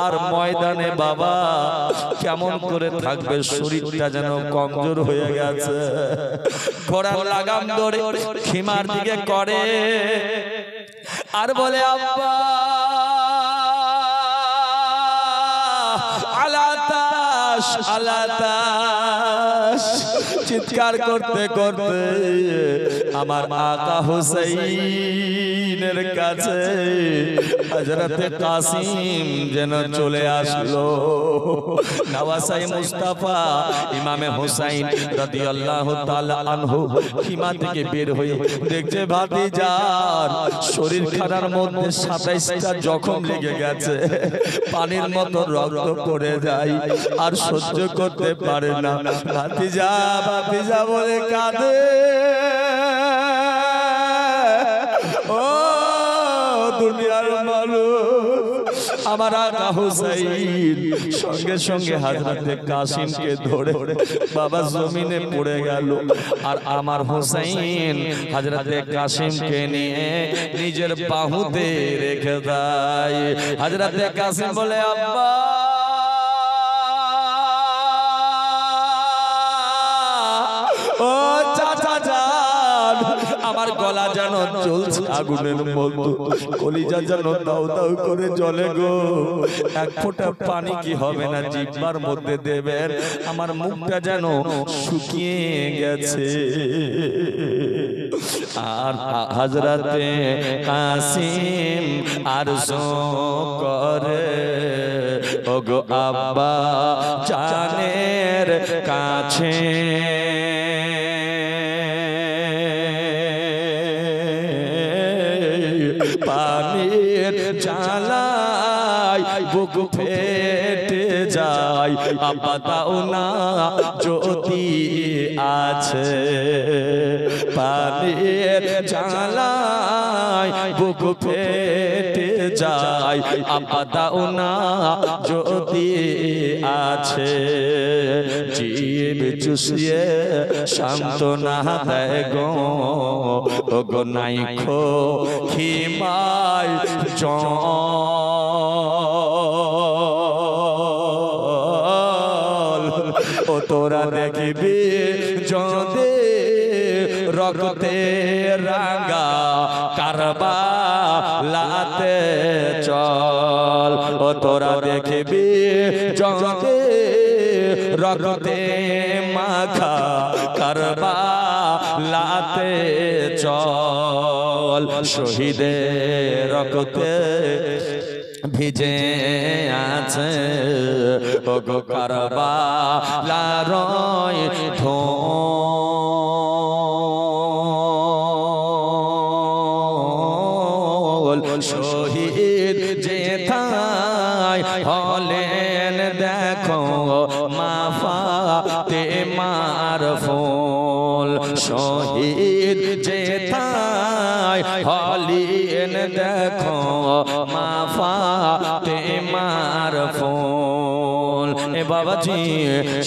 আর ময়দানে বাবা কেমন করে থাকবে, শরীরটা যেন কমজোর হয়ে গেছে। ঘোড়ার লাগাম ধরে খিমার দিকে করে আর বলে আব্বা আলাতাস আলাতাস, চিৎকার করতে করতে আমার আকা হুসাইনের কাছে হযরতে কাসিম যেন চলে আসলো। নওয়াসাই মুস্তাফা ইমামে হুসাইন রাদিয়াল্লাহু তাআলা আনহু খিমা থেকে বের হয়ে দেখছে ভাতিজার শরীরখানার মধ্যে 27টা জখম লেগে গেছে, পানির মতো রক্ত পড়ে যায় আর সহ্য করতে পারে না। ভাতিজা ভাতিজা বলে কাঁদে। ও দুনিয়ার মানুষ, আমার আকা হুসাইন সঙ্গে সঙ্গে হযরতে কাসিমকে ধরে বাবা জমিনে পড়ে গেল। আর আমার হুসাইন হযরতে কাসিমকে নিয়ে নিজের বাহুতে রেখে দেয়। হযরতে কাসিম বলে আব্বা ও চাচা যান, আমার গলা যেন জ্বলছে আগুনের মতো, কলিজা যেন দাউ দাউ করে জ্বলে গো। এক ফোঁটা পানি কি হবে না জিহ্বার মধ্যে দেবেন, আমার মুখটা যেন শুকিয়ে গেছে। আর হযরতে কাসিম আরজু করে ওগো আব্বা জানের কাছে পানির জ্বালায় বুক ফেটে যায়, আব্বা দাও না যদি আছে। পানির জ্বালায় বুক ফেটে যায়, আব্বা দাও না যদি আছে। জীব চুষিয়ে সান্ত্বনা দেয় গো ওগো নাইখো খিমায় জল। ও তোরা দেখবি যদি রক্তে রাঙা কারবালাতে চল। ও তোরা দেখবি যদি রক্তে মাখা কারবালাতে চল। শহীদের রক্তে ভিজে আছে ওগো কারবালার ঢোল। শহীদ যেথায় হলেন দেখো মা ফাতেমার ফুল। শহীদ যেথায় হলেন দেখো মা ফাতেমার ফুল। এ বাবাজি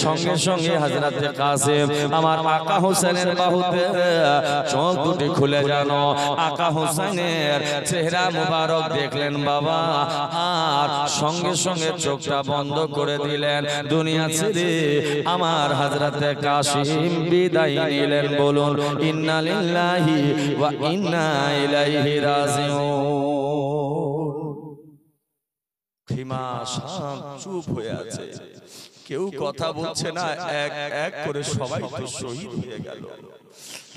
সঙ্গে সঙ্গে হযরতে কাসিম আমার আকা হোসেনের বাহুতে চোখ দুটি খুলে যেন আকা হোসেনের চেহারা মুবারক দেখলেন বাবা, আর সঙ্গে সঙ্গে চোখটা বন্ধ করে দিলেন। দুনিয়া ছেড়ে আমার হযরতে কাসিম বিদায় নিলেন। বলুন ইন্না লিল্লাহি ওয়া ইন্না ইলাইহি রাজিউন। খিমা শাম চুপ হয়ে আছে, কেউ কথা বলছে না, এক এক করে সবাই তো শহীদ হয়ে গেল।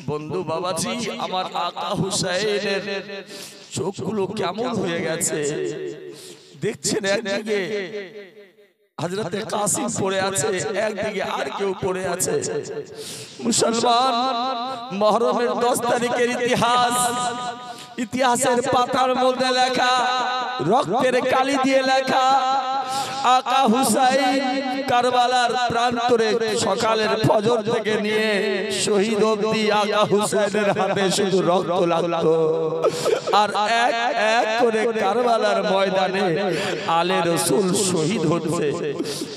বন্ধু বাবাজি আমার আকা হুসাইনের চোখগুলো কেমন হয়ে গেছে দেখছেন। একদিকে হযরতে কাসিম পড়ে আছে, একদিকে আর কেউ পড়ে আছে। মুসলমান মুহররমের 10 তারিখের ইতিহাস, ইতিহাসের পাতার মধ্যে লেখা, রক্তের কালি দিয়ে লেখা, আকা হুসাইন কারবালার প্রান্তরে সকালের ফজর থেকে নিয়ে শহীদ অবধি আকা হুসাইনের হাতে শুধু রক্ত লাগতো আর এক এক করে কারবালার ময়দানে আলে রসুল শহীদ হচ্ছে।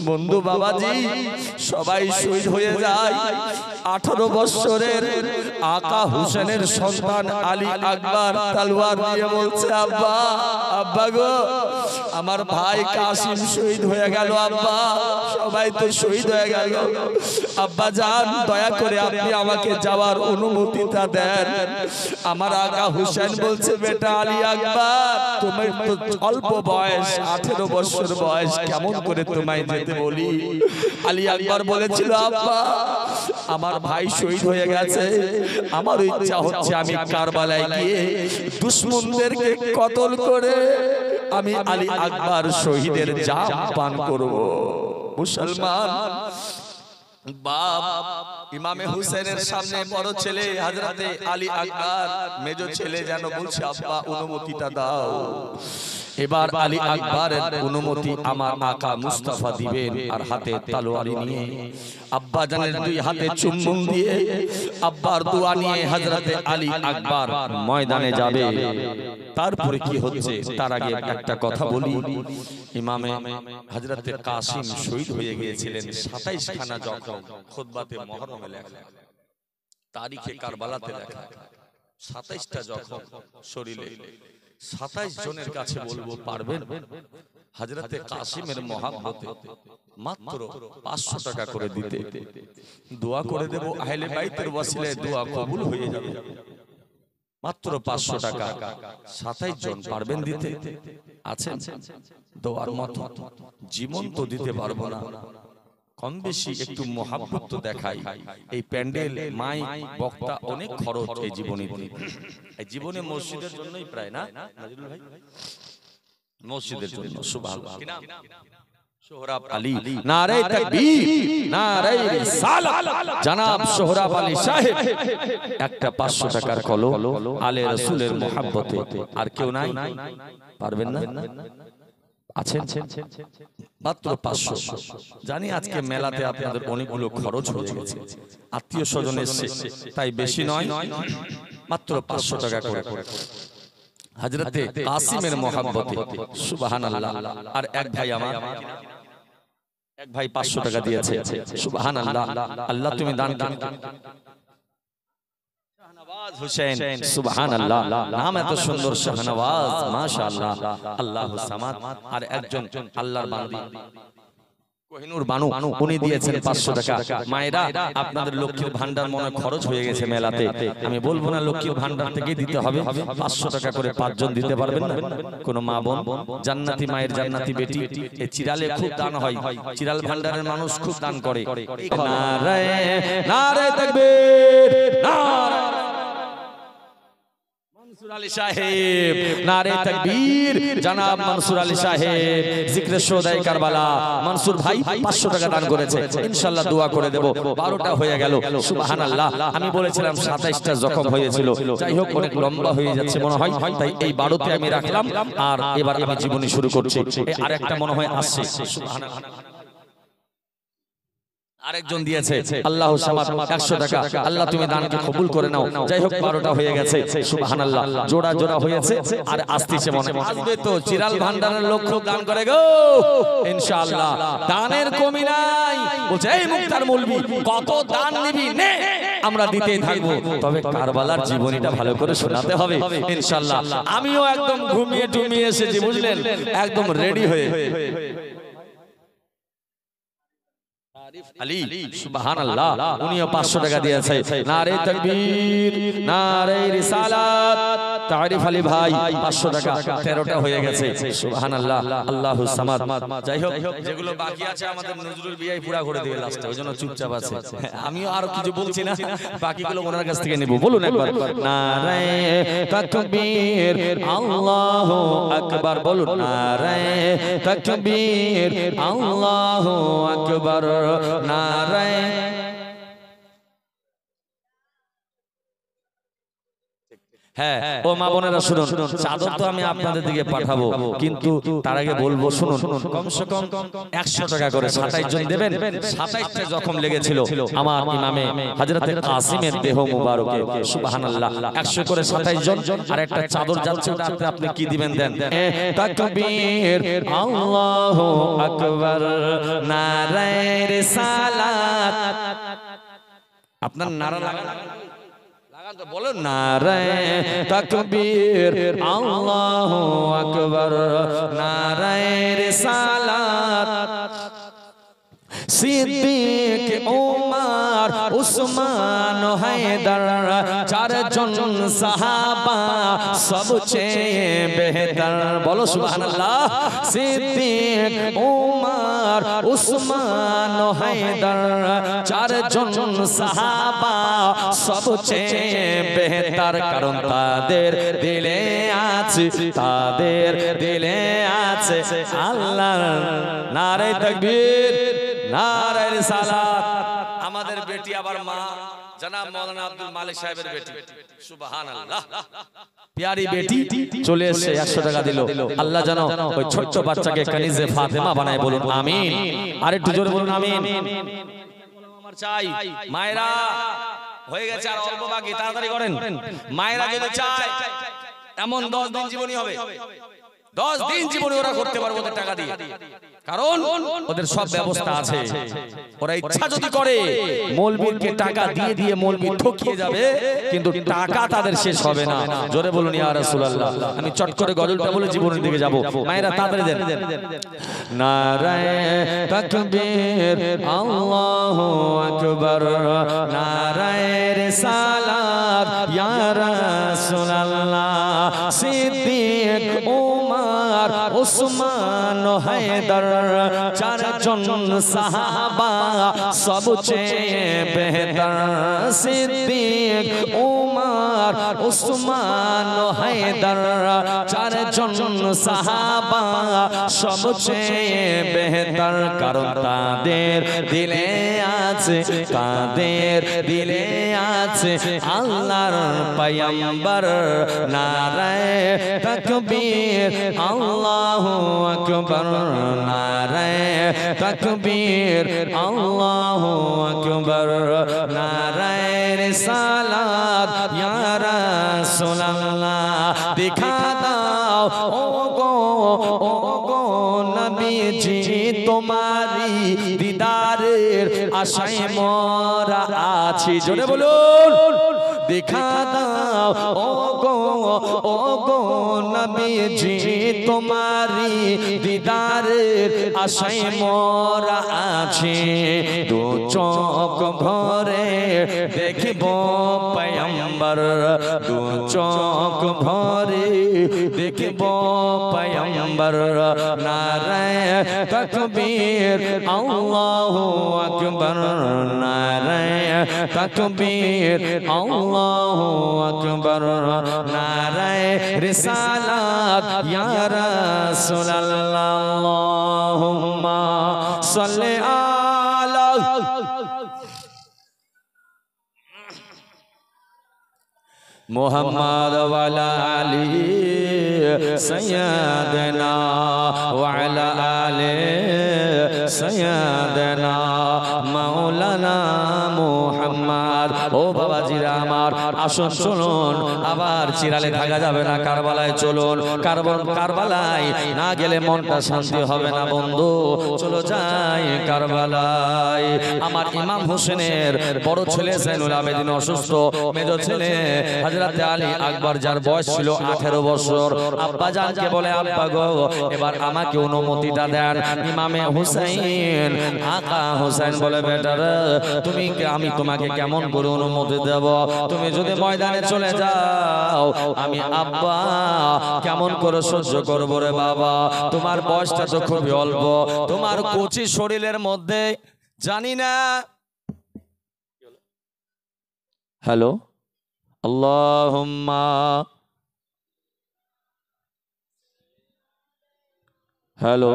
বন্ধু বাবাজি সবাই শহীদ হয়ে যায়। 18 বছরের আকা হুসেনের সন্তান আলী আকবর তলোয়ার নিয়ে বলছে আব্বা আব্বা গো আমার ভাই কাসিম শহীদ হয়ে গেল আব্বা, সবাই তো শহীদ হয়ে গেল, আব্বা জান দয়া করে আপনি আমাকে যাওয়ার অনুমতিটা দেন। আমার আকা হুসেন বলছে বেটা আলী আকবর তোমার তো অল্প বয়স 18 বছর বয়স, কেমন করে তোমায় যেতে বলি। আলী আকবর বলেছিল আব্বা আমার ভাই শহীদ হয়ে গেছে, আমার ইচ্ছা হচ্ছে আমি কারবালায় গিয়ে দুশমনদেরকে কতল করে আমি আলী আকবর শহীদের জাম পান করব। মুসলমান বাপ ইমামে হুসেনের সামনে বড় ছেলে হযরতে আলী আকবর মেজো ছেলে যেন বলছে আব্বা অনুমতিটা দাও। এবার আলী আকবরের অনুমতি আমার আকা মুস্তাফা দিবেন আর হাতে তলোয়ারি নিয়ে আব্বা জানের দুই হাতে চুম্বন দিয়ে আব্বার দোয়া নিয়ে হযরতে আলী আকবর ময়দানে যাবে। তারপরে কি হচ্ছে তার আগে একটা কথা বলি। ইমামে হযরতে কাসিম শহীদ হয়ে গিয়েছিলেন 27 খানা জখম, খুতবাতে মুহররমে লেখা, তারিখে কারবালাতে লেখা 27টা জখম শরীরে। 27 জনের কাছে বলবো পারবেন হযরতে কাসিমের মহব্বতে মাত্র 500 টাকা করে দিতে, দোয়া করে দেব আহলে বাইতের ওয়াসিলায় দোয়া কবুল হয়ে যাবে। মাত্র 500 টাকা 27 জন পারবেন দিতে? আছেন দোয়ার মতো? জীবন তো দিতে পারবো না, কম বেশি একটু মহব্বত তো দেখাই। এই প্যান্ডেল মাইক বক্তা অনেক খরচ এই জীবনে, এই জীবনে মসজিদের জন্যই প্রায় না নাজিরুল ভাই, মসজিদের জন্য। সুবহানাল্লাহ। কি নাম? সোহরাব আলী। নারে তাকবীর, নারে রিসালাত। জনাব সোহরাব আলী সাহেব একটা 500 টাকার কলম আলে রাসূলের মহব্বতে। আর কেউ নাই? পারবেন না? আছেন? মাত্র 500। জানি আজকে মেলাতে আপনাদের অনেকগুলো খরচ হয়ে গেছে, আত্মীয় স্বজন এসেছে, তাই বেশি নয়, মাত্র 500 টাকা করে হযরতে কাসিমের মহব্বতে। সুবহানাল্লাহ। আর এক ভাই আমার, এক ভাই 500 টাকা দিয়েছে। সুবহানাল্লাহ। আল্লাহ তুমি দান করো। শাহনওয়াজ হোসেন, সুবহানাল্লাহ, নাম এত সুন্দর শাহনওয়াজ, মাশাআল্লাহ, আল্লাহু সামাদ। আর একজন আল্লাহর বান্দি কোহিনুর বানু, উনি দিয়েছেন 500 টাকা। মায়েরা আপনাদের লক্ষ্মীর ভান্ডার মনে খরচ হয়ে গেছে মেলাতে, আমি বলবো না লক্ষ্মীর ভান্ডার থেকে দিতে হবে। 500 টাকা করে 5 জন দিতে পারবেন না? কোন মা বোন জান্নাতি মায়ের জান্নাতি বেটি, এই চিরালে খুব দান হয়, চিরাল ভান্ডারের মানুষ খুব দান করে। নারে নারে তাকবীর, নারে মনসুর আলী সাহেব, নারে তাকবীর। জনাব মনসুর আলী সাহেব জিকরে শোদায়ে কারবালা, মনসুর ভাই 500 টাকা দান করেছে, ইনশাআল্লাহ দোয়া করে দেব। 12টা হয়ে গেল। সুবহানাল্লাহ। আমি বলেছিলাম 27টা জখম হয়েছিল, যাই হোক অনেক লম্বা হয়ে যাচ্ছে মনে হয়, তাই এই 12তে আমি রাখলাম। আর এবার আমি জীবনী শুরু করছি। আরেকটা মনে হয় আসছে। সুবহানাল্লাহ। আরেকজন দিয়েছে আল্লাহু সামাদ 100 টাকা। আল্লাহ তুমি দানকে কবুল করে নাও। যাই হোক 12টা হয়ে গেছে। সুবহানাল্লাহ। জোড়া জোড়া হয়েছে আর আসতেছে মনে আসবে তো। চিরাল ভান্ডারের লোক খুব দান করে গো, ইনশাআল্লাহ দানের কমি নাই। বলছে এই মুক্তার মৌলভী কত দান নিবি নে, আমরা দিতেই থাকবো, তবে কারবালার জীবনীটা ভালো করে শোনাতে হবে ইনশাআল্লাহ। আমিও একদম ঘুমিয়ে টুমিয়ে এসেছি, বুঝলেন, একদম রেডি হয়ে। আলী, সুবহানাল্লাহ, উনিও 500 টাকা দিয়েছে। নারে তাকবীর, নারে রিসালাত। তারিফ আলী ভাই 500 টাকা, 13টা হয়ে গেছে। সুবহানাল্লাহ, আল্লাহু সামাদ। যাই হোক যেগুলো বাকি আছে আমাদের নজরুল বিয়াই পুরা করে দিবে লাস্টে, ওইজন্য চুপচাপ আছে। আমিও আর কিছু বলছি না, বাকিগুলো ওনার কাছ থেকে নেব। বলুন একবার নারে তাকবীর, আল্লাহু আকবার। বলুন নারে তাকবীর, আল্লাহু আকবার। নারে হ্যাঁ ও মা বোনেরা শুনুন, চাদর তো আমি আপনাদের দিকে পাঠাবো, কিন্তু তার আগে বলবো শুনুন, কমসে কম 100 টাকা করে 27 জন দেবেন। 27টা জখম লেগেছিল আমার ইমামে হযরতে কাসিমের দেহ মুবারকে, সুবহানাল্লাহ। 100 করে 27 জন, আর একটা চাদর যাচ্ছে, ওটা আপনি কি দিবেন দেন। তাকবীর, আল্লাহু আকবার, নারায়ে রিসালাত। আপনার নারা লাগান তো বলো, নারায়ে তাকবীর, আল্লাহু আকবার, নারায়ে রিসালাত। সিদ্দিক, উমর, উসমান, হায়দার, চারজন সাহাবা সবচেয়ে বেহতর। বলো সুবহানাল্লাহ। সিদ্দিক, উমর, উসমান, হায়দার, চারজন সাহাবা সবচেয়ে বেহতর, কারণ তাদের দিলে আছে, তাদের দিলে আছে আল্লাহর নারে তাকবীর, নারে রিসালাত। আমাদের বেটি আবার মা জনাব মাওলানা আব্দুল মালিক সাহেবের বেটি, সুবহানাল্লাহ। প্যারি বেটি চলে এসে 100 টাকা দিল। আল্লাহ জানো ওই ছোট্ট বাচ্চাকে কানিজে ফাতেমা বানায়, বলুন আমিন। আর একটু জোরে বলুন আমিন। আমার চাই মায়েরা, হয়ে গেছে আর অল্প বাকি, তাড়াতাড়ি করেন। মায়েরা যদি চায় এমন 10 দিন জীবনী হবে, 10 দিন জীবনী ওরা করতে পারবে ওদের টাকা দিয়ে, কারণ ওদের সব ব্যবস্থা আছে। ওরা ইচ্ছা যদি করে মৌলবীকে টাকা দিয়ে দিয়ে মৌলবী ঠকিয়ে যাবে, কিন্তু টাকা তাদের শেষ হবে না। জোরে বলুন ইয়া রাসূলুল্লাহ। আমি চট করে গজলটা বলে জীবনের দিকে যাব। মায়েরা তাড়াতাড়ি দেন। নারায়ে তাকবীর, আল্লাহু আকবার, নারায়ে রিসালাত, ইয়া রাসূলুল্লাহ। সিদ্দিক, উমর, উসমান, হায়দার, চারজন সাহাবা সবচেয়ে বেহতর। সিদ্দিক, উমর, উসমান, হায়দার, চারজন সাহাবা সবচেয়ে বেহতর, কারণ তাদের দিলে আছে, তাদের দিলে আছে আল্লাহর পয়গম্বর। নারায়ে তাকবীর, আল্লাহু আকবার, নারায়ে তাকবীর, আল্লাহু আকবার, নারায়ে রিসালাত, ইয়া রাসূলুল্লাহ। দেখা দাও ও গো নবীজি, তোমারি দিদারের আশায় মোরা আছি। জোরে বলুন, দেখা দাও ও গো নবীজি, তোমারি দিদারের আশায় মোরা আছি। দু চোখ ভরে দেখব পয়গম্বর, দু চোখ ভরে দেখব পয়গম্বর। নারায়ে তাকবীর, আল্লাহু আকবার, নারায়ে তাকবীর, আল্লাহু আকবার, নারায়ে রিসালাত, ইয়া রাসূলুল্লাহ। আল্লাহুম্মা সাল্লি আলা মুহাম্মদ ওয়া আলা আলি সাইয়্যিদানা ওয়া আলা আলি সাইয়্যিদানা মাওলানা মুহাম্মদ। ও বাবাজিরা আমার, আসুন চলুন, আবার চিরালে থাকা যাবে না, কারবালায় চলুন। কারবালায় না গেলে মনটা শান্তি হবে না বন্ধু, চলো যাই কারবালায়। আমার ইমাম হোসেনের বড় ছেলে জাইনুল আবেদিন অসুস্থ, মেজ ছেলে হযরতে আলী আকবর, যার বয়স ছিল 18 বছর, আব্বা জানকে বলে, আব্বা গো এবার আমাকে অনুমতিটা দেন। ইমামে হুসাইন, আকা হুসাইন বলে, বেটারে আমি তোমাকে কেমন করে অনুমতি দেব? তুমি যদি ময়দানে চলে যাও, আমি আব্বা কেমন করে সহ্য করব রে বাবা? তোমার বয়সটা তো খুবই অল্প, তোমার কচি শরীরের মধ্যে জানি না। হ্যালো, আল্লাহুম্মা হ্যালো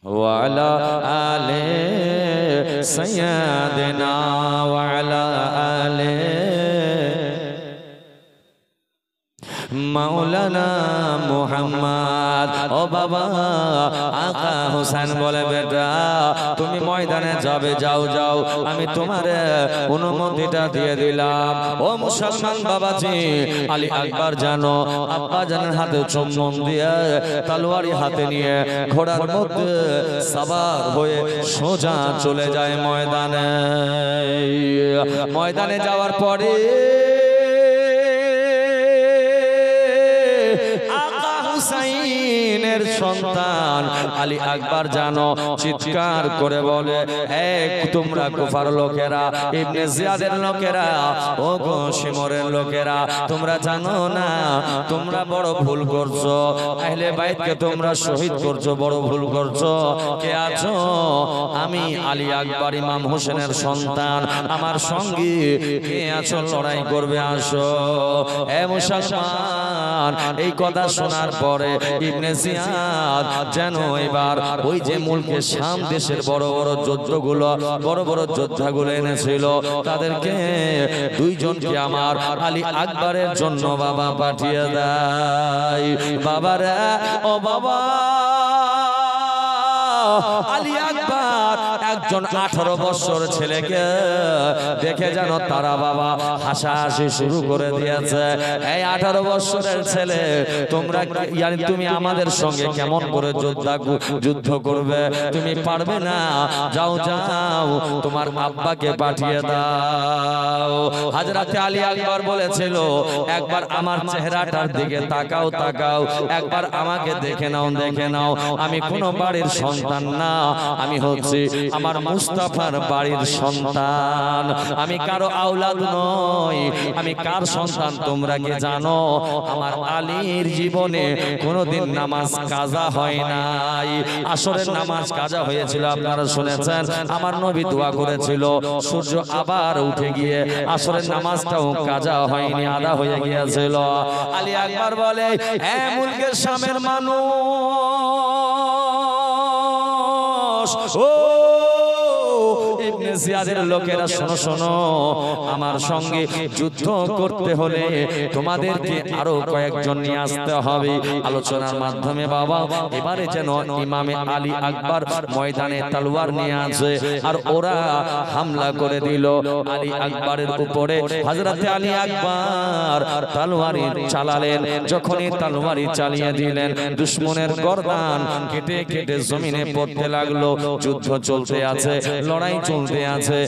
ওয়া আলা আলি सय्यदना व अला आले मौलाना मुहम्मद। ओ बाबा आका हुसैन बोले बेटा তুমি ময়দানে যাবে, যাও যাও, আমি তোমার অনুমতিটা দিয়ে দিলাম। ও মুসলমান বাবাজি, আলী আকবর জানো আব্বা জানের হাতে চুম্বন দিয়ে তলোয়ারি হাতে নিয়ে ঘোড়ার মধ্যে সওয়ার হয়ে সোজা চলে যায় ময়দানে। ময়দানে যাওয়ার পরে হুসাইনের সন্তান আলী আকবর জানো চিৎকার করে বলে, হে তোমরা কুফার লোকেরা, ইবনে জিয়াদের লোকেরা, ও গো শিমরের লোকেরা, তোমরা জানো না তোমরা বড় ভুল করছো, আহলে বাইতকে তোমরা শহীদ করছো, বড় ভুল করছো। কে আছো? আমি আলী আকবর ইমাম হোসেনের সন্তান, আমার সঙ্গে কে আছো? লড়াই করবে, আসো। হে মুসলমান, এই কথা শোনার পরে ইবনে জিয়াদ যেন এবার ওই যে মুলকে শাম দেশের বড় বড় যোদ্ধাগুলো, বড় বড় যোদ্ধাগুলো এনেছিল, তাদেরকে দুইজনকে আমার আলী আকবরের জন্য বাবা পাঠিয়ে দেয়। বাবারা, ও বাবা, আলী আকবর একজন 18 বছর ছেলেকে দেখে যেন তারা বাবা হাসাহাসি শুরু করে দিয়েছে। এই 18 বছরের ছেলে, তোমরা তুমি আমাদের সঙ্গে কেমন করে যুদ্ধ করবে? তুমি পারবে না, যাও যাও, তোমার আব্বাকে পাঠিয়ে দাও। হযরত আলী আকবর বলেছিল, একবার আমার চেহারাটার দিকে তাকাও, তাকাও, একবার আমাকে দেখে নাও, দেখে নাও, আমি কোন বাড়ির সন্তান না, আমি হচ্ছে আমার মুস্তাফার বাড়ির সন্তান, আমি কারো আওলাদ নই। আমি কার সন্তান তোমরা কি জানো? আমার আলীর জীবনে কোনোদিন নামাজ কাজা হয় নাই। আসরের নামাজ কাজা হয়েছিল, আপনারা শুনেছেন। আমার নবী দোয়া করেছিল, সূর্য আবার উঠে গিয়ে আসরের নামাজটাও কাজা হয়নি, আদা হয়ে গিয়েছিল। আলী আকবর বলে, হে মুলকের শামের মানুষ, ও ইবনে জিয়াদের লোকেরা, শোনো শোনো, আমার সঙ্গে যুদ্ধ করতে হলে তোমাদেরকে আরো কয়েকজন নিয়ে আসতে হবে। আলোচনার মাধ্যমে বাবা এবারে যেন ইমামে আলী আকবর ময়দানে তলোয়ার নিয়ে আসে, আর ওরা হামলা করে দিল আলী আকবরের উপরে। হযরতে আলী আকবর তলোয়ারি চালালেন, যখনই তলোয়ারি চালিয়ে দিলেন, দুশমনের গর্দান কেটে কেটে জমিনে পড়তে লাগলো। যুদ্ধ চলতে আছে, লড়াই চলতে আছে,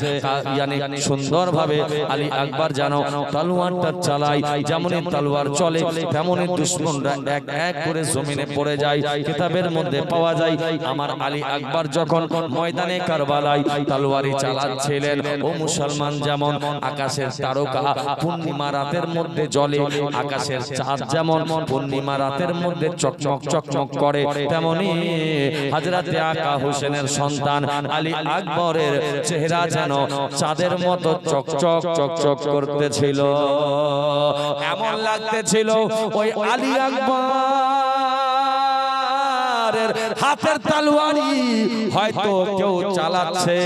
यानी সুন্দর ভাবে আলী আকবর জানো তলোয়ারটা চালায়। যেমনই তলোয়ার চলে তেমনই দুশমনরা এক এক করে জমিনে পড়ে যায়। কিতাবের মধ্যে পাওয়া যায়, আমার আলী আকবর যখন ময়দানে কারবালায় তলোয়ারি চালাচ্ছিলেন, ও মুসলমান, যেমন আকাশের তারকা পূর্ণিমা রাতের মধ্যে জ্বলে, আকাশের চাঁদ যেমন পূর্ণিমা রাতের মধ্যে চকচক চকচক করে, তেমনি হযরতে আকা হোসেনের সন্তান আলী আকবরের চেহারা যেন চাঁদের মতো চকচক চকচক করতেছিল। এমন লাগতেছিল ওই আলী আকবরের হাতের তলোয়ারি হয়তো কেউ চালাচ্ছে,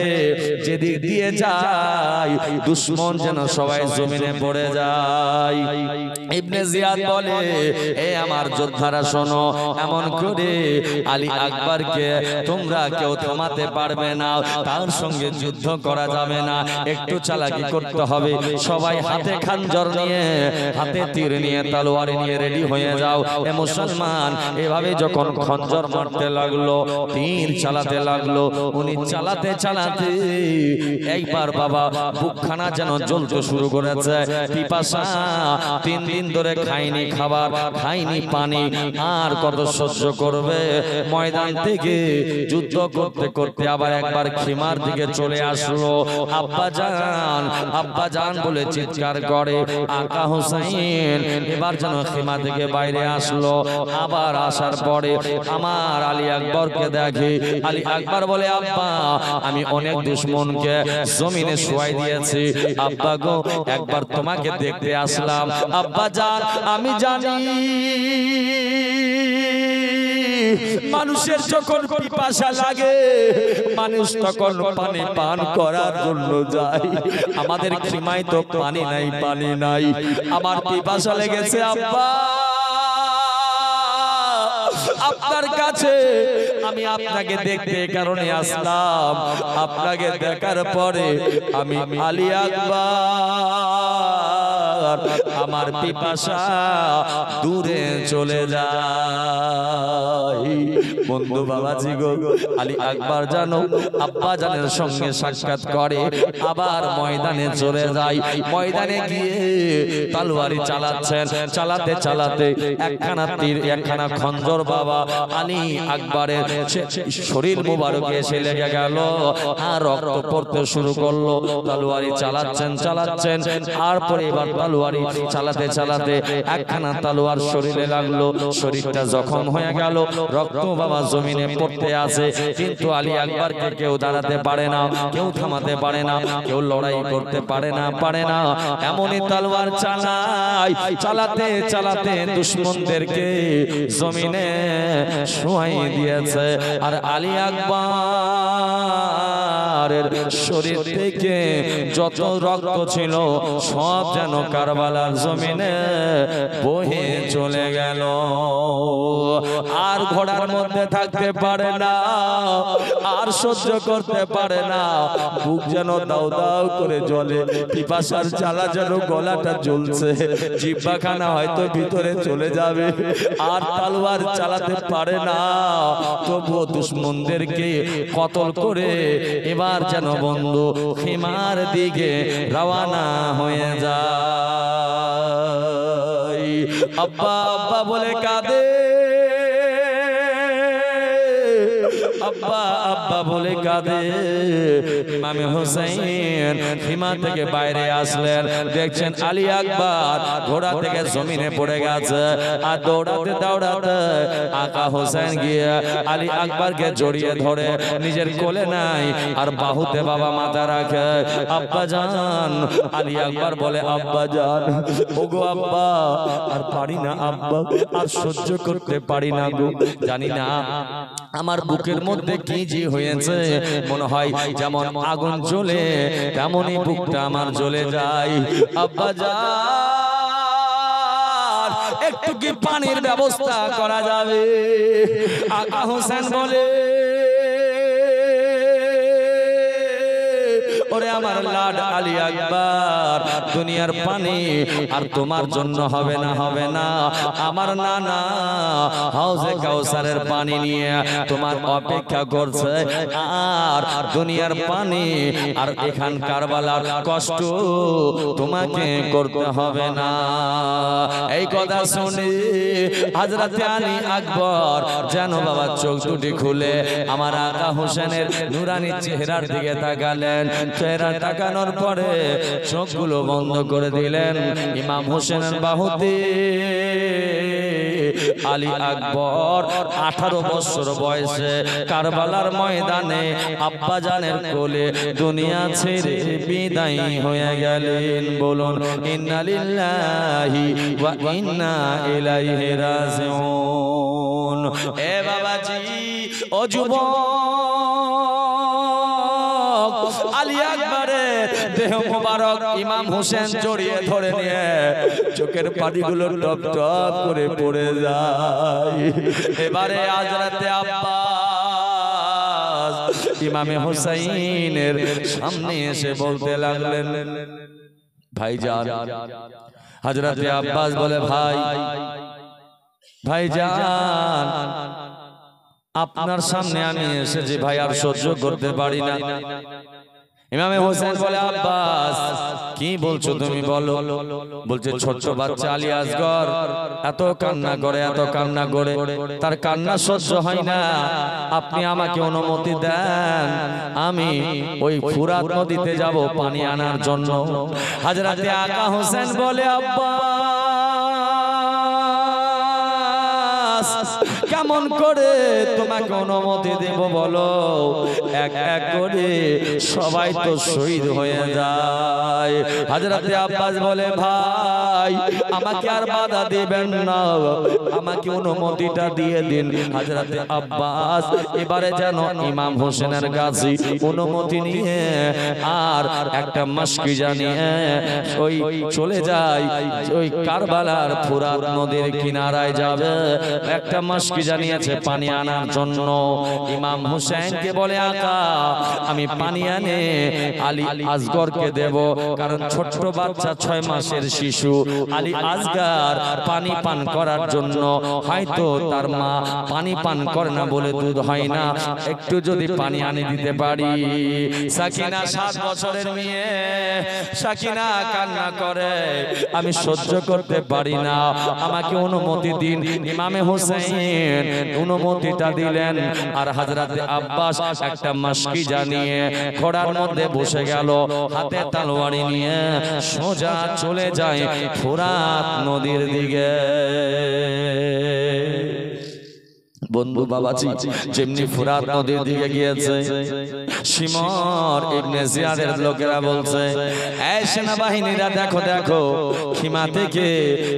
যেদিক দিয়ে যায় দুশমন যেন সবাই জমিনে পড়ে যায়। ইবনে জিয়াদ বলে, এ আমার যোদ্ধারা শোনো, এমন করে আলী আকবরকে তোমরা কেউ থামাতে পারবে না, তার সঙ্গে যুদ্ধ করা যাবে না, একটু চালাকি করতে হবে। সবাই হাতে খানজর নিয়ে, হাতে তীর নিয়ে, তলোয়ার নিয়ে রেডি হয়ে যাও। এ মুসলমান এভাবে যখন খঞ্জর মারতে লাগলো, তীর চালাতে লাগলো, উনি চালাতে চালাতে একবার বাবা বুকখানা যেন জ্বলতে শুরু করেছে। পিপাসা, 3 দিন ধরে খাইনি খাবার, খাইনি পানি, আর কত সহ্য করবে? ময়দান থেকে যুদ্ধ করতে করতে আবার একবার খিমার দিকে চলে আসলো। আব্বা জান, আব্বা জান বলে চিৎকার করে। আকা হুসাইন এবার যেন খিমা থেকে বাইরে আসলো। আবার আসার পরে আমার আলী আকবরকে দেখে। আলী আকবর বলে, আব্বা আমি অনেক দুশমনকে জমিনে শুয়াই দিয়েছি, আব্বা গো একবার তোমাকে দেখতে আসলাম। আব্বা জান আমি জানি মানুষের যখন পিপাসা লাগে মানুষ তখন পানি পান করার জন্য যায়। আমাদের খিমায় তো পানি নাই, পানি নাই। আমার পিপাসা লেগেছে আব্বা, আপনার কাছে আমি আপনাকে দেখতে কারণে আসলাম। আপনাকে দেখার পরে আমি আলী আকবর আমার পিপাসা দূরে চলে যায়। বন্ধু বাবাজি গো, আলী আকবর জানো আব্বা জানের সঙ্গে সাক্ষাৎ করে, আবার ময়দানে চলে যায়। ময়দানে গিয়ে তলোয়ারি চালাচ্ছেন, চালাতে চালাতে একখানা তীর একখানা খঞ্জর বাবা আলী আকবরের শরীর মুবারকে এসে লেগে গেল, আর রক্ত পড়তে শুরু করলো। তলোয়ারি চালাচ্ছেন চালাচ্ছেন, আর পরে এবার তলোয়ারি চালাতে চালাতে একখানা তলোয়ার শরীরে লাগলো, শরীরটা জখম হয়ে গেল, রক্ত বাবা জমিনে পড়তে আছে। কিন্তু আলী আকবরকে কেউ দাঁড়াতে পারে না, কেউ থামাতে পারে না, কেউ লড়াই করতে পারে না, পারে না। এমনই তলোয়ার চালায়, চালাতে চালাতে দুশমনদেরকে জমিনে শোয়াই দিয়েছে। আর আলী আকবরের শরীর থেকে যত রক্ত ছিল সব যেন কারবালার জমিনে বহে চলে গেল। আর ঘোড়ার মধ্যে থাকতে পারে না, আর সহ্য করতে পারে না, বুক যেন দাউ দাউ করে জ্বলে, পিপাসার জ্বালা যেন গলাটা জ্বলছে, জিহ্বাখানা হয়তো ভিতরে চলে যাবে। আর তলোয়ার চালাতে পারে না, তবুও দুশমনদেরকে কতল করে এবার যেন বন্ধু খিমার দিকে রওনা হয়ে যায়। আব্বা আব্বা বলে কাঁদে, আব্বা আব্বা বলে কাঁদে। ইমামে হোসেন খিমা থেকে বাইরে আসলেন, দেখছেন আলী আকবর ঘোড়া থেকে জমিনে পড়ে গেছে। আর দৌড়াতে দৌড়াতে আকা হোসেন গিয়ে আলী আকবরকে জড়িয়ে ধরে নিজের কোলে নাই, আর বাহুতে বাবা মাথা রাখে। আব্বা জান, আলী আকবর বলে আব্বা জান, ওগো আব্বা আর পারি না আব্বা, আর সহ্য করতে পারি না গো, জানি না আমার বুকের মধ্যে কি যে হয়েছে, মনে হয় যেমন আগুন জ্বলে তেমনই বুকটা আমার জ্বলে যায়। আব্বা জান, একটু কি পানির ব্যবস্থা করা যাবে? আকা হোসেন বলে, ওরে আমার লাড আলী আকবর, দুনিয়ার পানি আর তোমার জন্য হবে না, হবে না। আমার নানা হাউজে কাউসারের পানি নিয়ে তোমার অপেক্ষা করছে, আর দুনিয়ার পানি আর এখান কারবালার কষ্ট তোমাকে করতে হবে না। এই কথা শুনে হযরতে আলী আকবর যেন বাবা চোখ দুটি খুলে আমার আকা হোসেনের নুরানি চেহারার দিকে তাকালেন। চেহারা তাকানোর পরে চোখগুলো বন্ধ করে দিলেন। ইমাম হোসেনের বাহুতে আলী আকবর 18 বছর বয়সে কারবালার ময়দানে আব্বা জানের কোলে দুনিয়া ছেড়ে বিদায় হয়ে গেলেন। বলুন ইন্না লিল্লাহি ওয়া ইন্না ইলাইহি রাজিউন। এ বাবাজি, ও যুবক, আলী আকবরের দেহ মোবারক ইমাম হোসেন জড়িয়ে ধরে নিয়ে চোখের পানিগুলো টপ টপ করে পড়ে যায়। এবারে হযরতে আব্বাস ইমামে হোসেনের সামনে এসে বলতে লাগলেন, ভাইজান। হযরতে আব্বাস বলে, ভাইজান, আপনার সামনে আমি এসেছি ভাই, আর সহ্য করতে পারি না। ইমামে হোসেন বলে, আব্বাস কি বলছো তুমি, বলো। বলছে, ছোট্ট বাচ্চা আলী আসগর এত কান্না করে, এত কান্না করে, তার কান্না সহ্য হয় না। আপনি আমাকে অনুমতি দেন, আমি ওই ফুরাত নদীতে যাব পানি আনার জন্য। হযরতে আকা হোসেন বলে, আব্বাস কেমন করে তোমাকে অনুমতি দেব বলো? এক এক করে সবাই তো শহীদ হয়ে যায়। হযরতে আব্বাস বলে ভাই আমাকে আর বাধা দিবেন না, আমাকে অনুমতিটা দিয়ে দিন। হযরতে আব্বাস এবারে যেন ইমাম হোসেনের কাছে অনুমতি নিয়ে আর একটা মশকি জানিয়ে ওই চলে যায়, ওই কারবালার ফুরাত নদীর কিনারায় যাবে। একটা মশকি জানিয়েছে পানি আনার জন্য। ইমাম হুসাইনকে বলে আকা আমি পানি আনে আলী আসগরকে দেব, কারণ ছোট্ট বাচ্চা 6 মাসের শিশু আলী আসগর পানি পান করার জন্য হয়তো তার মা পানি পান করে না বলে দুধ হয় না, একটু যদি পানি আনি দিতে পারি। সাকিনা 7 বছরের মেয়ে, সাকিনা কান্না করে আমি সহ্য করতে পারি না, আমাকে অনুমতি দিন। ইমামে হোসেন অনুমতিটা দিলেন আর হযরতে আব্বাস একটা মশকি জানিয়ে ঘোড়ার মধ্যে বসে গেল, হাতে তলোয়ারি নিয়ে সোজা চলে যায় ফুরাত নদীর দিকে। বন্ধু বাবাজি যেমনি ফুরাত নদীর দিকে গিয়েছে, শিমর ইবনে জিয়াদের লোকেরা বলছে এই সেনাবাহিনীরা দেখো দেখো খিমা থেকে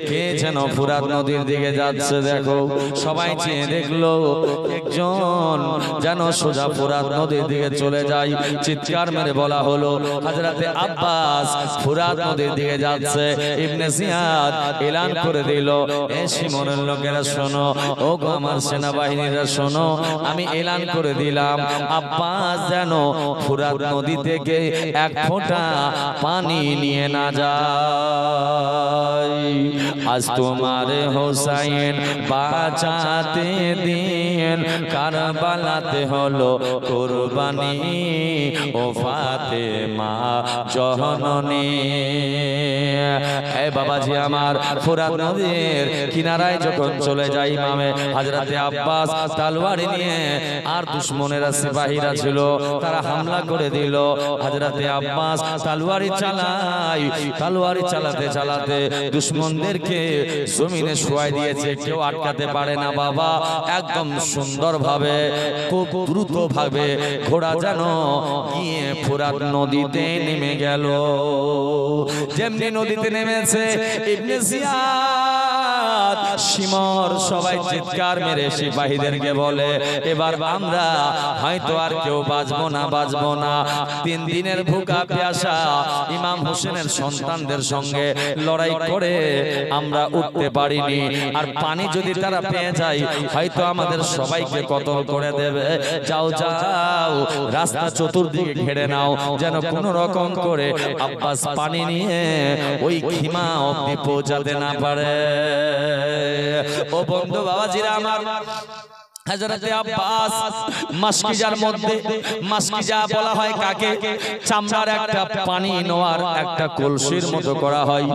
কে যেন ফুরাত নদীর দিকে যাচ্ছে। দেখো সবাই চেয়ে দেখলো একজন যেন সোজা ফুরাত নদীর দিকে চলে যায়। চিৎকার মেরে বলা হলো হযরতে আব্বাস ফুরাত নদীর দিকে যাচ্ছে। ইবনে জিয়াদ এলান করে দিল এই শিমরের লোকেরা শোনো, ও গো আমার সেনাবাহিনীরা শোনো, আমি এলান করে দিলাম আব্বাস যেন ফুরাত নদী থেকে এক ফোঁটা পানি নিয়ে না যায়। আজ তোমার হোসাইন বাঁচাতে দিন, কারবালাতে হলো কুরবানি, ও ফাতেমা জননী। এই বাবাজি আমার ফুরাত নদীর কিনারায় যখন চলে যায় ইমামে হযরতে আব্বাস তলোয়ারি নিয়ে, আর দুশমনেরা সিপাহীরা ছিল তারা হামলা করে দিল। হযরতে আব্বাস তলোয়ারি চালায়, তলোয়ারি চালাতে চালাতে দুশমনদেরকে জমিনে শুয়াই দিয়েছে, কেউ আটকাতে পারে না বাবা। একদম সুন্দরভাবে খুব দ্রুত ভাবে ঘোড়া যেন গিয়ে ফুরাত নদীতে নেমে গেল। যেমনি নদীতে নেমেছে ইবনে জিয়াদ শিমর সবাই চিৎকার মেরে সিপাহীদেরকে বলে এবার আমরা হয়তো আর কেউ বাঁচবো না, বাঁচবো না। 3 দিনের ভুকা প্যাসা ইমাম হোসেনের সন্তানদের সঙ্গে লড়াই করে আমরা উঠতে পারিনি, আর পানি যদি তারা পেয়ে যায় হয়তো আমাদের সবাইকে কতল করে দেবে। যাও যাও রাস্তা চতুর্দিকে ঘেরে নাও, যেন কোন রকম করে আব্বাস পানি নিয়ে ওই খিমা অবধি পৌঁছাতে না পারে। ও বন্ধু বাবাজিরা আমার, হযরতে আব্বাস মাসকিজার মধ্যে, মাসকিজা বলা হয় কাকে? চামড়ার একটা পানি নেওয়ার একটা কলসির মতো করা হয়।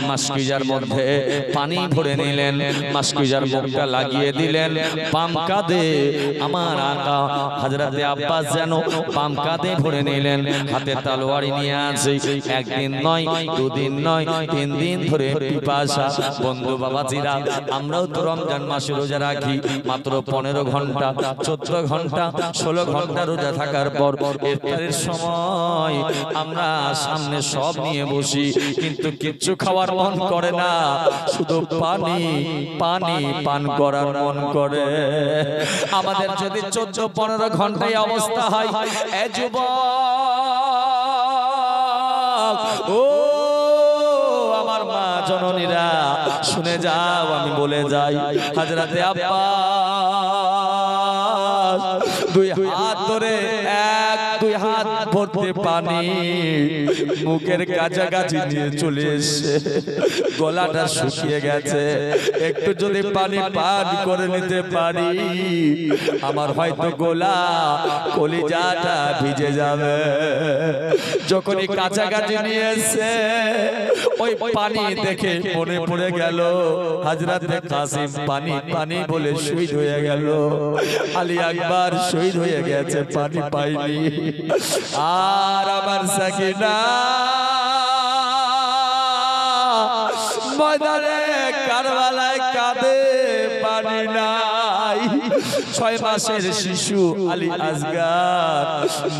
মাসকিজার মধ্যে পানি ভরে নিলেন, মাসকিজার মুখটা লাগিয়ে দিলেন বাম কাঁধে। আমার আকা হযরতে আব্বাস যেন বাম কাঁধে ভরে নিলেন, হাতে তলোয়ারি নিয়ে আছে। একদিন নয়, 2 দিন নয়, 3 দিন ধরে পিপাসা। বন্ধু বাবাজিরা আমরাও তো রমজান মাসে রোজা রাখি, মাত্র 15 ঘন্টা, 14 ঘন্টা, 16 ঘন্টা রোজা থাকার পর ইফতারের সময় আমরা সামনে সব নিয়ে বসি, কিন্তু কিচ্ছু খাওয়ার মন করে না, শুধু পানি পানি পান করার মন করে। আমাদের যদি 14-15 ঘন্টায় অবস্থা হয়, এ যুবক, ও আমার মা জননীরা শুনে যাও, আমি বলে যাই হযরতে আব্বাস 2 হাত ধরে 1-2 হাত ভর্তি পানি মুখের কাছাকাছি নিয়ে চলে এসে গলাটা শুকিয়ে গেছে, একটু যদি পানি পান করে নিতে পারি আমার হয়তো গলা কলিজাটা ভিজে যাবে। যখনই কাছাকাছি নিয়ে এসে ওই পানি দেখে মনে পড়ে গেল হযরতে কাসিম পানি পানি বলে শহীদ হয়ে গেল, আলী আকবর শহীদ হয়ে গেছে, পানি পাইনি। আর আমার সাকিনা ময়দানে কারবালায় কাঁদে, পানি নাই। 6 মাসের শিশু আলী আসগার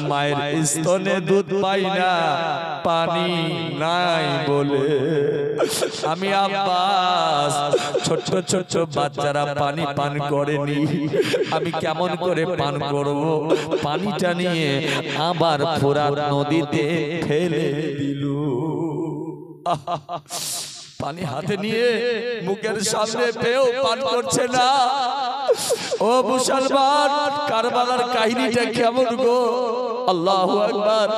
মায়ের স্তনে দুধ পাই না, পানি নাই বলে আমি আব্বাস, ছোট ছোট বাচ্চারা পানি পান করেনি, আমি কেমন করে পান করব? পানিটা নিয়ে আবার ফোরাত নদীতে ফেলে দিল। পানি হাতে নিয়ে মুখের সামনে পেয়েও পান করছে না। ও মুসলমান, কারবালার কাহিনীটা কেমন গো? আল্লাহু আকবার।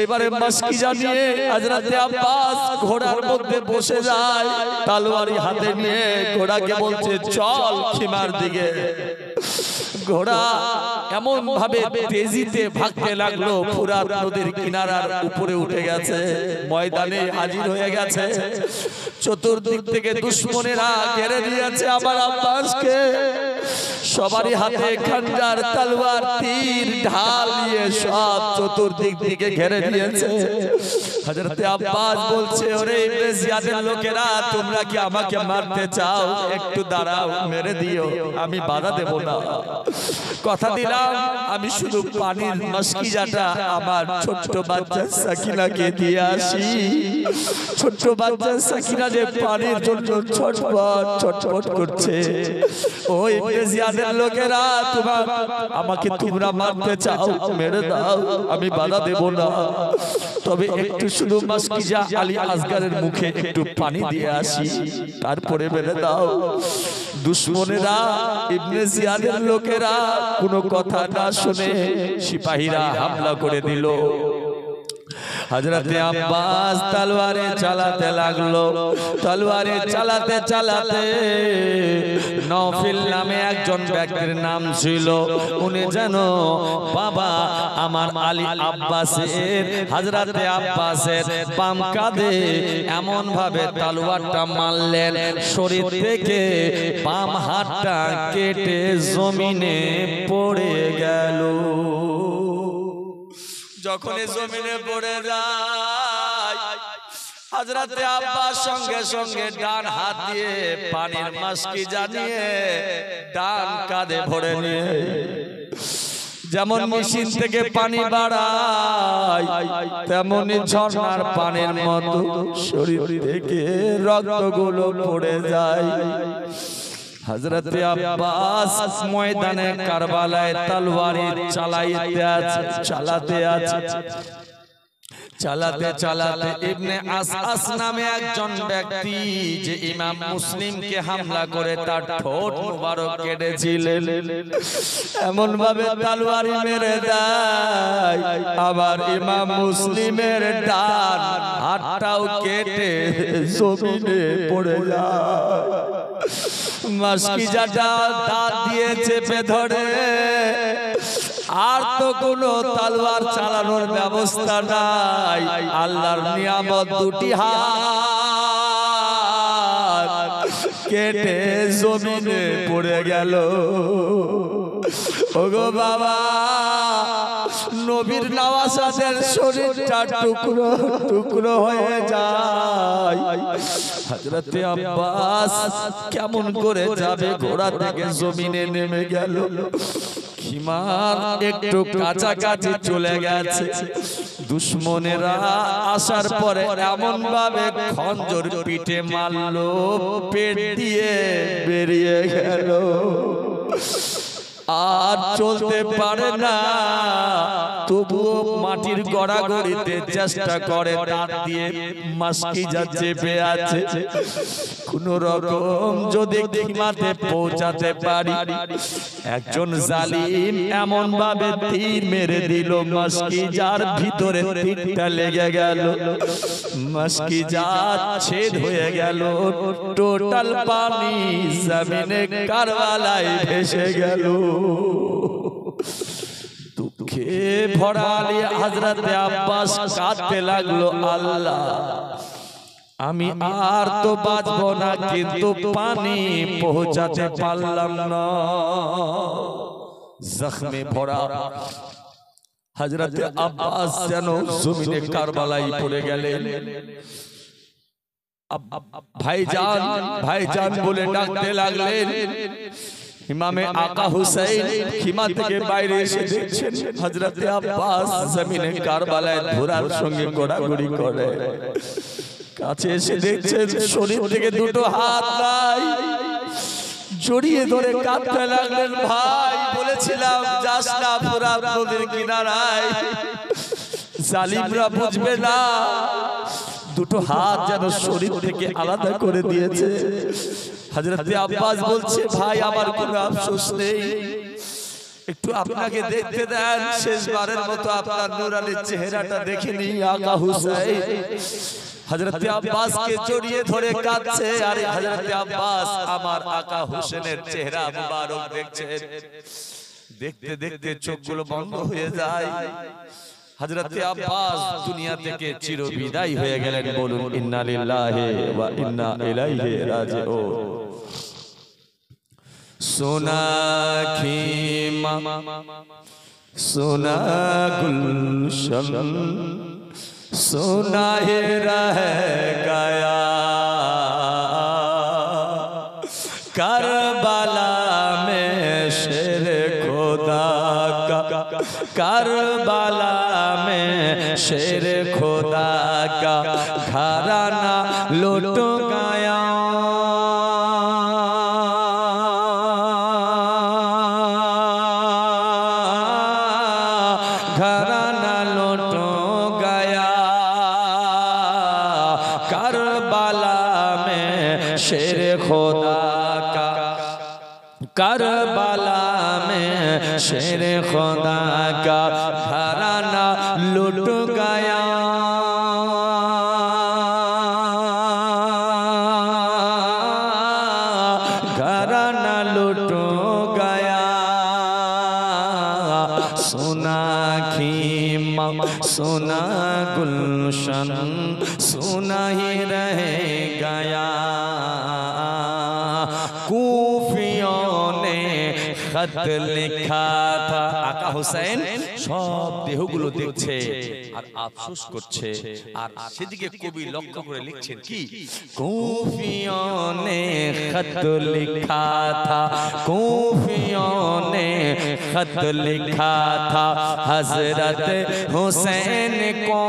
এবারে মাসকিজা নিয়ে হযরত আব্বাস ঘোড়ার মধ্যে বসে যায়, তলোয়ারি হাতে নিয়ে ঘোড়াকে বলছে চল খিমার দিকে। ঘোড়া এমন ভাবে তেজিতে ভাগতে লাগলো, ফুরাত নদীর কিনারার উপরে উঠে গেছে, ময়দানে হাজির হয়ে গেছে। চতুর্দিক থেকে দুশমনেরা ঘিরে নিয়েছে আমার আব্বাসকে। সবারই হাতে খঞ্জার, তলোয়ার, তীর, ঢাল নিয়ে সব চতুর্দিক থেকে ঘিরে নিয়েছে। হযরত আব্বাস বলছে, ওরে ইবনে জিয়াদের লোকেরা, তোমরা কি আমাকে মারতে চাও? একটু দাঁড়াও, মেরে দিও, আমি বাধা দেব না। কথা দিলাম, আমি শুধু পানির মাসকিজাটা আমার ছোট্ট বাচ্চা সাকিনাকে দিয়ে আসি। ছোট্ট বাচ্চা সাকিনা যে পানির জন্য ছটফট ছটফট করছে। ও ইবনে জিয়াদের লোকেরা, আমাকে তোমরা মারতে চাও, মেরে দাও, আমি বাধা দেব না। তবে একটু শুধু মাসকিজা আলী আসগারের মুখে একটু পানি দিয়ে আসি, তারপরে মেরে দাও। দুশমনেরা, ইবনে জিয়াদের লোকেরা কোনো কথা না শুনে সিপাহীরা হামলা করে দিল। হযরত আব্বাস তলোয়ারে চালাতে লাগলো। তলোয়ারে চালাতে চালাতে নওফিল নামে একজন ব্যক্তির নাম ছিল, উনি যেন বাবা আমার আলী আব্বাসের, হযরত আব্বাসের বাম কাঁধে এমন ভাবে তলোয়ারটা মারলেন, শরীর থেকে বাম হাতটা কেটে জমিনে পড়ে গেল। যখন জমিনে পড়ে যায়, হযরত আব্বাস সঙ্গে সঙ্গে ডান হাত দিয়ে পানির মাসকিজা নিয়ে ডান কাঁধে ভরে নিয়ে, যেমন মেশিন থেকে পানি বাড়ায় তেমনি ঝর্ণার পানির মতো শরীর থেকে রক্তগুলো পড়ে যায়। হযরত আব্বাস ময়দানে কারবালায় তলোয়ারি চালাতে চালাতে ইবনে আসআস নামে একজন ব্যক্তি, যে ইমাম মুসলিমকে হামলা করে তার ঠোঁট মুবারক কেটেছিলেন, এমন ভাবে তলোয়ারি মেরে দেয় আবার ইমাম মুসলিমের ডান হাতটাও কেটে জমিনে পড়ে যায়। মাসকিজাটা দাঁত দিয়ে চেপে ধরে, আর তো কোনো তলোয়ার চালানোর ব্যবস্থা নাই। আল্লাহর নিয়ামত দুটি হাত কেটে জমিনে পড়ে গেল। ওগো বাবা, নবীর নওয়াজের শরীরটা টুকরো টুকরো হয়ে যায়। হযরত আব্বাস কেমন করে যাবে, ঘোড়া থেকে জমিনে নেমে গেল। খিমার একটু কাছাকাছি চলে গেছে। দুশমনেরা আসার পরে এমন ভাবে খঞ্জর পিঠে মারলো, পেট দিয়ে বেরিয়ে গেল, আর চলতে পারে না। তবুও মাটির গড়াগড়িতে চেষ্টা করে, দাঁত দিয়ে মাসকিজা চেপে আছে, কোন রকম যদি খিমাতে পৌঁছাতে পারি। একজন জালিম এমন ভাবে তীর মেরে দিল, মাসকিজার ভিতরে তীরটা লেগে গেল, মাসকিজা ছেদ হয়ে গেল, টোটাল পানি জমিনে কারবালায় ভেসে গেল। দুঃখে ভরা আলী হযরত আব্বাস কাঁদতে লাগলো, আল্লাহ আমি আর তো বাঁচবো না, কিন্তু পানি পৌঁছাতে পারলাম না। জখমে ভরা হযরত আব্বাস যেন জমিনে কারবালায় পড়ে গেলেন। ভাইজান ভাইজান বলে ডাকতে লাগলেন। ইমামে আকা হুসাইন খিমা থেকে বাইরে এসে দেখছেন হযরতে আব্বাস জমিনে কারবালায় ধুরার সঙ্গে গোড়াগড়ি করে। কাছে এসে দেখছেন শরীর থেকে দুটো হাত নাই, জড়িয়ে ধরে কাঁদতে লাগলেন। ভাই বলেছিলাম যাস না ফুরাত নদীর কিনারায়, জালিমরা বুঝবে না। দুটো হাত যেন শরীর থেকে আলাদা করে দিয়েছে। হযরতে আব্বাস বলছে ভাই আমার কোনো আফসোস নেই, একটু আপনাকে দেখতে দেন, শেষবারের মতো আপনার নূরানি চেহারাটা দেখিনি আকা হুসাইন। হযরতে আব্বাসকে জড়িয়ে ধরে কাঁদছে, আর হযরতে আব্বাস আমার আকা হোসেনের চেহারা মুবারক দেখছেন। দেখতে দেখতে চোখগুলো বন্ধ হয়ে যায়। হযরতে আব্বাস দুনিয়া থেকে চিরবিদায় হয়ে গেলেন। বলুন ইন্না লিল্লাহি ওয়া ইন্না ইলাইহি রাজিউন। সোনা খিমা সোনা গুলশন सोना ही रह गया करबला में शेर खुदा का, करबला में शेर खुदा का घराना लुट गया। घराना लुट गया करबला में शेर खुदा का, करबला में शेर खुदा का घराना लुट गया। घराना लुट गया। सोना खीमा सोना गुलशन सोना ही रह गया। कूफियों ने खत लिखा था। आका हुसैन সব দেহগুলো দেখছে আর আফসোস করছে, আর সেদিকে কবি লক্ষ্য করে লিখছেন কি, কূফিयों ने खत लिखा था, कूफियों ने खत लिखा था हजरत हुसैन को।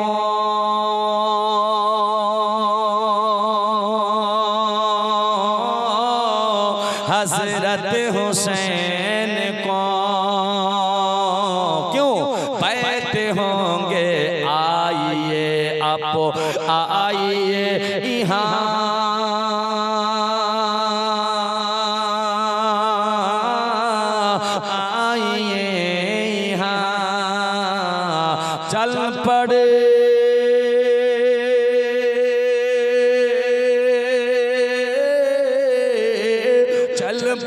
हजरत हुसैन को क्यों बैठे होंगे, आइए आप आइए यहाँ, आइए यहाँ। चल पड़े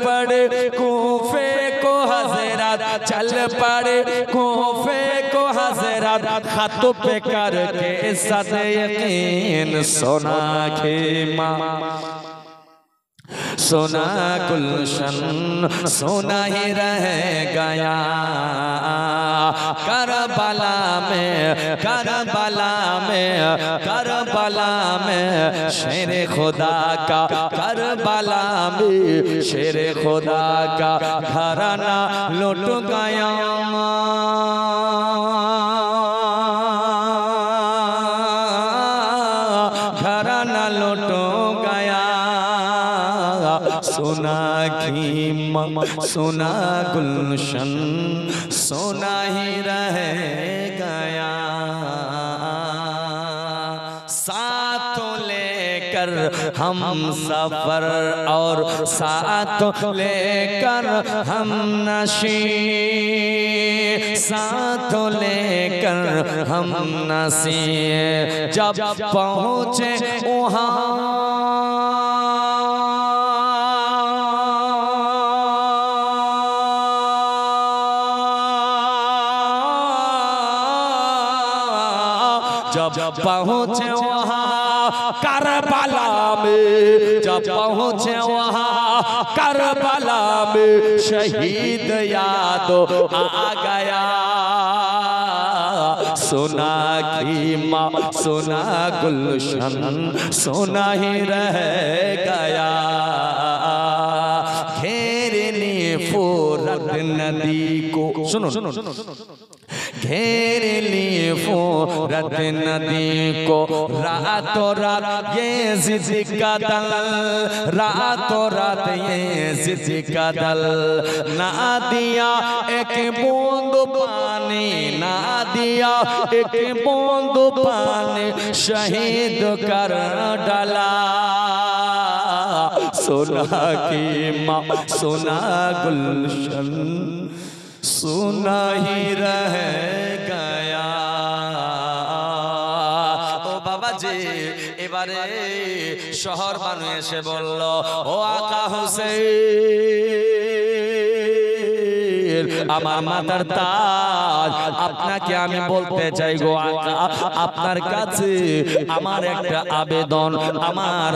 पड़े कूफे को हज़रत, चल पड़े कूफे को हज़रत, खत पे करके सद यकीन सोना खेमा सोना गुलशन सोना ही रह गया। करबला में करबला में करबला में शेर खुदा का, करबला में शेर खुदा का घराना लुट गया। घराना लुट गया। सोना खीमा सोना गुलशन सोना ही रह गया। साथ लेकर हम सफर और साथ लेकर हम नशी, साथ लेकर हम नसी जब पहुँचे वहाँ। जब पहुँचे वहाँ करबला में, जब पहुँचे वहाँ करबला में शहीद याद आ गया। सोना खीमा सोना गुलशन सोना ही रह गया। घेरनी फोरत नदी को सुनो घेर लिए फोरत नदी को रातों रात ये जिद का दल रातों रात ये जिद का दल ना दिया एक बूंद पानी ना दिया एक बूंद पानी शहीद कर डाला सोना की माँ सोना गुलशन सोना ही रह गया ओ बाबा जी এবারে শহর মানুষ এসে বলল ও আকা হোসেন আমার মাথার তাজ আপনাকে আমি বলতে চাই গো আকা আপনার কাছে আমার একটা আবেদন আমার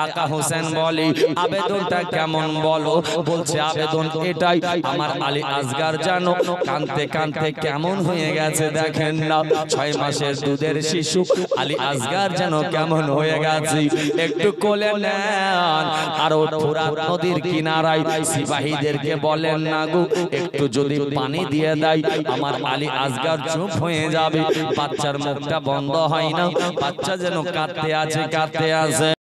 আকা হোসেন বলি আবেদনটা কেমন বলো বলছে আবেদন এটাই আমার আলী আসগার জানো কাঁদতে কাঁদতে কেমন হয়ে গেছে দেখেন না 6 মাসের দুধের শিশু আলী আসগার যেন কেমন হয়ে গেছে একটু কোলে নেন আর ফোরাত নদীর কিনারায় সিপাহীদেরকে বলেন না গো একটু যদি পানি দিয়ে দেয় আমার আলী আসগার চুপ হয়ে যাবে বাচ্চার মুখটা বন্ধ হয় না বাচ্চা যেন কাঁদতে আছে